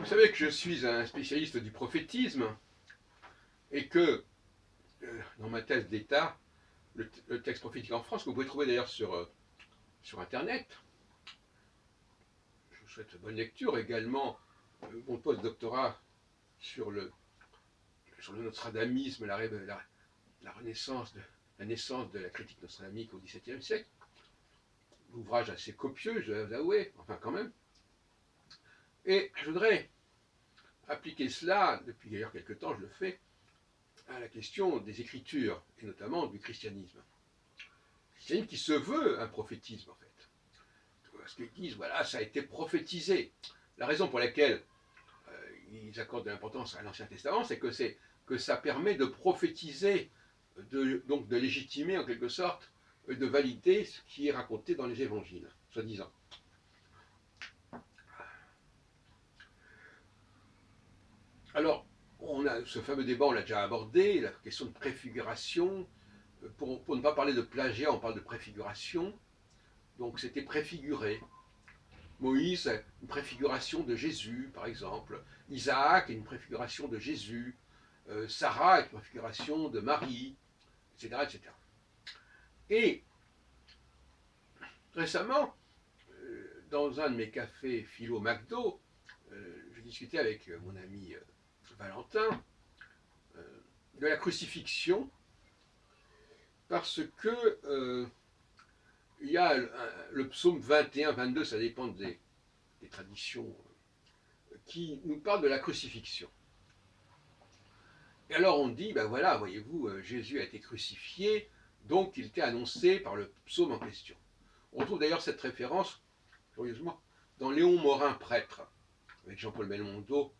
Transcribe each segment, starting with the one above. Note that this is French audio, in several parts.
savez que je suis un spécialiste du prophétisme et que dans ma thèse d'État, le texte prophétique en France, que vous pouvez trouver d'ailleurs sur Internet, je vous souhaite bonne lecture, également mon post-doctorat sur le nostradamisme, la renaissance, la naissance de la critique nostradamique au XVIIe siècle, ouvrage assez copieux, je dois vous avouer, enfin quand même. Et je voudrais appliquer cela, depuis d'ailleurs quelque temps je le fais, à la question des Écritures, et notamment du christianisme. Le christianisme qui se veut un prophétisme, en fait. Parce qu'ils disent, voilà, ça a été prophétisé. La raison pour laquelle ils accordent de l'importance à l'Ancien Testament, c'est que ça permet de prophétiser, donc de légitimer en quelque sorte, de valider ce qui est raconté dans les évangiles, soi-disant. Alors, on a ce fameux débat, on l'a déjà abordé, la question de préfiguration. Pour ne pas parler de plagiat, on parle de préfiguration. Donc c'était préfiguré. Moïse, une préfiguration de Jésus, par exemple. Isaac, une préfiguration de Jésus. Sarah, une préfiguration de Marie, etc. etc. Et récemment, dans un de mes cafés philo McDo, je discutais avec mon ami Valentin de la crucifixion, parce que il y a le psaume 21, 22, ça dépend des traditions, qui nous parle de la crucifixion. Et alors on dit, ben voilà, voyez-vous, Jésus a été crucifié, donc il était annoncé par le psaume en question. On trouve d'ailleurs cette référence, curieusement, dans Léon Morin, prêtre, avec Jean-Paul Belmondo,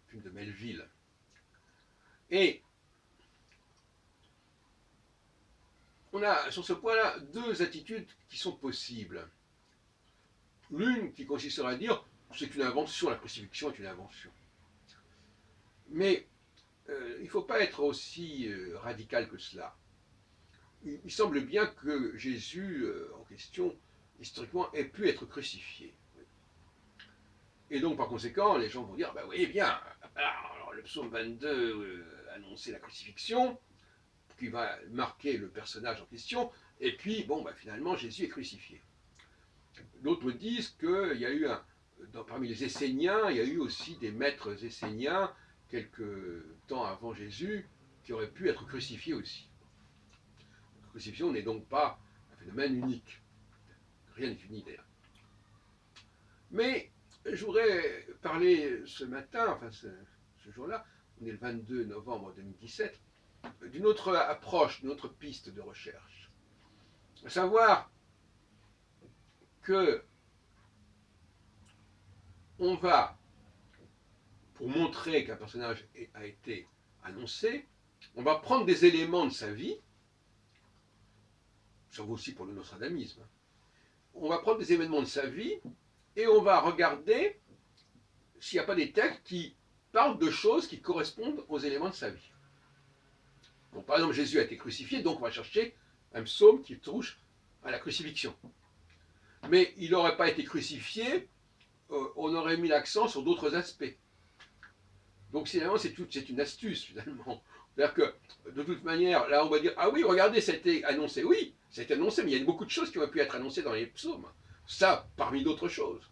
film de Melville. Et on a sur ce point-là deux attitudes qui sont possibles. L'une qui consisterait à dire c'est une invention, la crucifixion est une invention. Mais il ne faut pas être aussi radical que cela. Il semble bien que Jésus, en question, historiquement, ait pu être crucifié. Et donc, par conséquent, les gens vont dire, bah, vous voyez bien, alors, le psaume 22 annonçait la crucifixion, qui va marquer le personnage en question, et puis, bon, bah, finalement, Jésus est crucifié. D'autres me disent qu'il y a eu, parmi les Esséniens, il y a eu aussi des maîtres esséniens, quelques temps avant Jésus, qui auraient pu être crucifiés aussi. La crucifixion n'est donc pas un phénomène unique. Rien n'est unique d'ailleurs. Mais je voudrais parler ce matin, enfin ce jour-là, on est le 22 novembre 2017, d'une autre approche, d'une autre piste de recherche. À savoir que on va, pour montrer qu'un personnage a été annoncé, on va prendre des éléments de sa vie, ça vaut aussi pour le nostradamisme, on va prendre des événements de sa vie et on va regarder s'il n'y a pas des textes qui parlent de choses qui correspondent aux éléments de sa vie. Donc, par exemple, Jésus a été crucifié, donc on va chercher un psaume qui touche à la crucifixion. Mais il n'aurait pas été crucifié, on aurait mis l'accent sur d'autres aspects. Donc finalement, c'est une astuce, finalement. C'est-à-dire que, de toute manière, là, on va dire, ah oui, regardez, ça a été annoncé. Oui, ça a été annoncé, mais il y a beaucoup de choses qui auraient pu être annoncées dans les psaumes. Ça, parmi d'autres choses.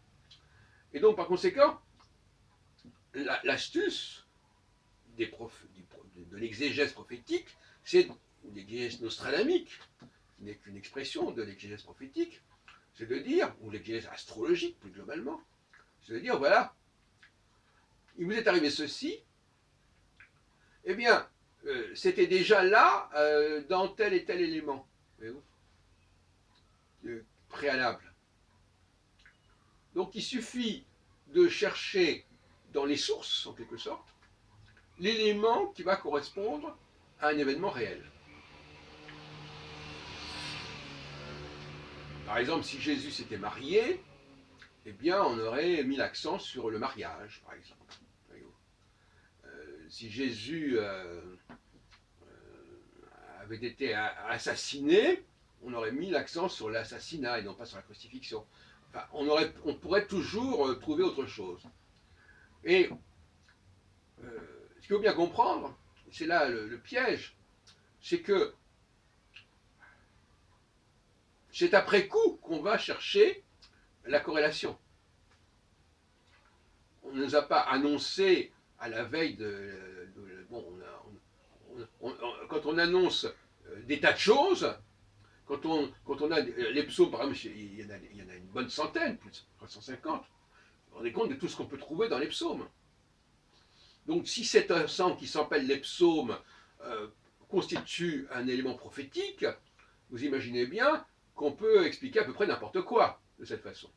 Et donc, par conséquent, l'astuce de l'exégèse prophétique, c'est l'exégèse nostradamique, ce n'est qu'une expression de l'exégèse prophétique, c'est de dire, ou l'exégèse astrologique plus globalement, c'est de dire, voilà, il vous est arrivé ceci, eh bien, c'était déjà là dans tel et tel élément, préalable. Donc il suffit de chercher dans les sources, en quelque sorte, l'élément qui va correspondre à un événement réel. Par exemple, si Jésus s'était marié, eh bien, on aurait mis l'accent sur le mariage, par exemple. Si Jésus avait été assassiné, on aurait mis l'accent sur l'assassinat et non pas sur la crucifixion. enfin, on pourrait toujours trouver autre chose. Et ce qu'il faut bien comprendre, c'est là le piège, c'est que c'est après coup qu'on va chercher la corrélation. On ne nous a pas annoncé à la veille bon, quand on annonce des tas de choses, quand on a les psaumes, par exemple, il y en a une bonne centaine, plus de 350, vous vous rendez compte de tout ce qu'on peut trouver dans les psaumes. Donc si cet ensemble qui s'appelle les psaumes euh, constitue un élément prophétique, vous imaginez bien qu'on peut expliquer à peu près n'importe quoi de cette façon.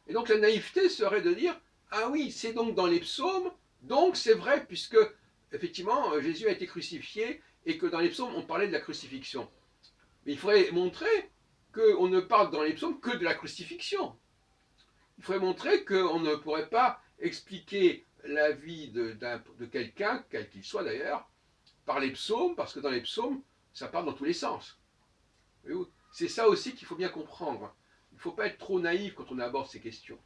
Et donc la naïveté serait de dire, ah oui, c'est donc dans les psaumes, donc c'est vrai, puisque effectivement Jésus a été crucifié et que dans les psaumes on parlait de la crucifixion. Mais il faudrait montrer qu'on ne parle dans les psaumes que de la crucifixion. Il faudrait montrer qu'on ne pourrait pas expliquer la vie de quelqu'un, quel qu'il soit d'ailleurs, par les psaumes, parce que dans les psaumes, ça parle dans tous les sens. C'est ça aussi qu'il faut bien comprendre. Il ne faut pas être trop naïf quand on aborde ces questions.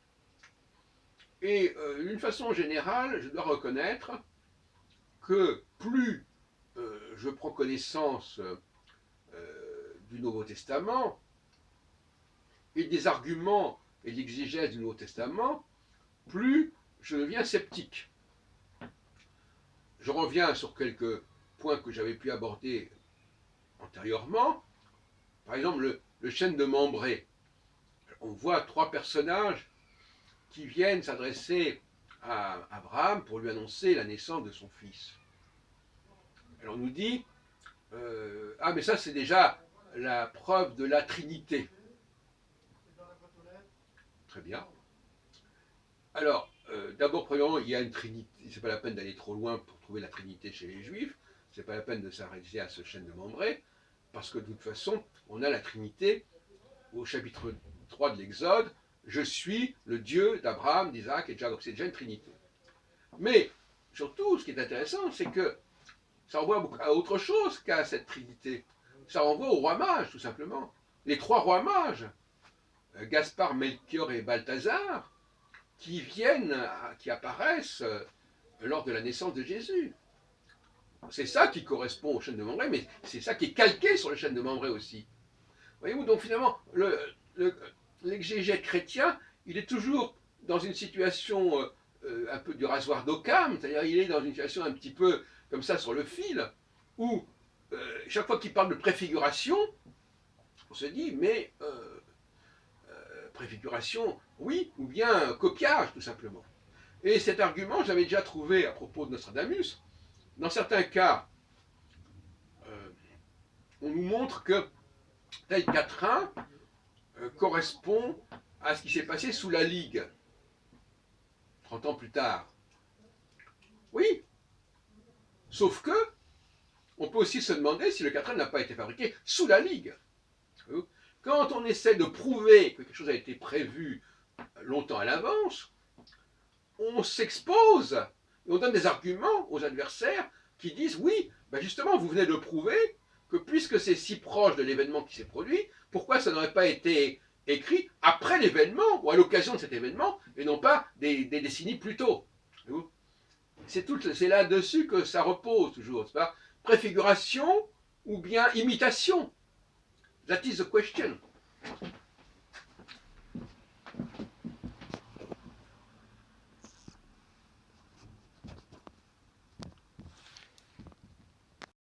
Et d'une façon générale, je dois reconnaître que plus je prends connaissance du Nouveau Testament et des arguments et l'exégèse du Nouveau Testament, plus je deviens sceptique. Je reviens sur quelques points que j'avais pu aborder antérieurement. Par exemple, le chêne de Mambré. On voit trois personnages qui viennent s'adresser à Abraham pour lui annoncer la naissance de son fils. Alors on nous dit, ah mais ça c'est déjà la preuve de la Trinité. Très bien. Alors, d'abord, premièrement, il y a une Trinité. C'est pas la peine d'aller trop loin pour trouver la Trinité chez les Juifs. C'est pas la peine de s'arrêter à ce chêne de Mambré, parce que de toute façon, on a la Trinité au chapitre 3 de l'Exode. Je suis le Dieu d'Abraham, d'Isaac et de Jacob. C'est déjà une Trinité. Mais surtout, ce qui est intéressant, c'est que ça renvoie à autre chose qu'à cette Trinité. Ça renvoie aux rois mages, tout simplement. Les trois rois mages, Gaspard, Melchior et Balthazar, qui viennent, qui apparaissent lors de la naissance de Jésus. C'est ça qui correspond au chêne de Mambré, mais c'est ça qui est calqué sur le chêne de Mambré aussi. Voyez-vous, donc finalement, l'exégète chrétien, il est toujours dans une situation un peu du rasoir d'Occam, c'est-à-dire il est dans une situation un petit peu comme ça sur le fil, où chaque fois qu'il parle de préfiguration, on se dit, mais préfiguration, oui, ou bien copiage, tout simplement. Et cet argument, j'avais déjà trouvé à propos de Nostradamus. Dans certains cas, on nous montre que tel quatrain correspond à ce qui s'est passé sous la Ligue, 30 ans plus tard. Oui, sauf que on peut aussi se demander si le quatrain n'a pas été fabriqué sous la Ligue. Quand on essaie de prouver que quelque chose a été prévu longtemps à l'avance, on s'expose et on donne des arguments aux adversaires qui disent oui, ben justement, vous venez de prouver que puisque c'est si proche de l'événement qui s'est produit, pourquoi ça n'aurait pas été écrit après l'événement ou à l'occasion de cet événement et non pas des décennies plus tôt. C'est là-dessus que ça repose toujours, c'est pas préfiguration ou bien imitation. That is the question.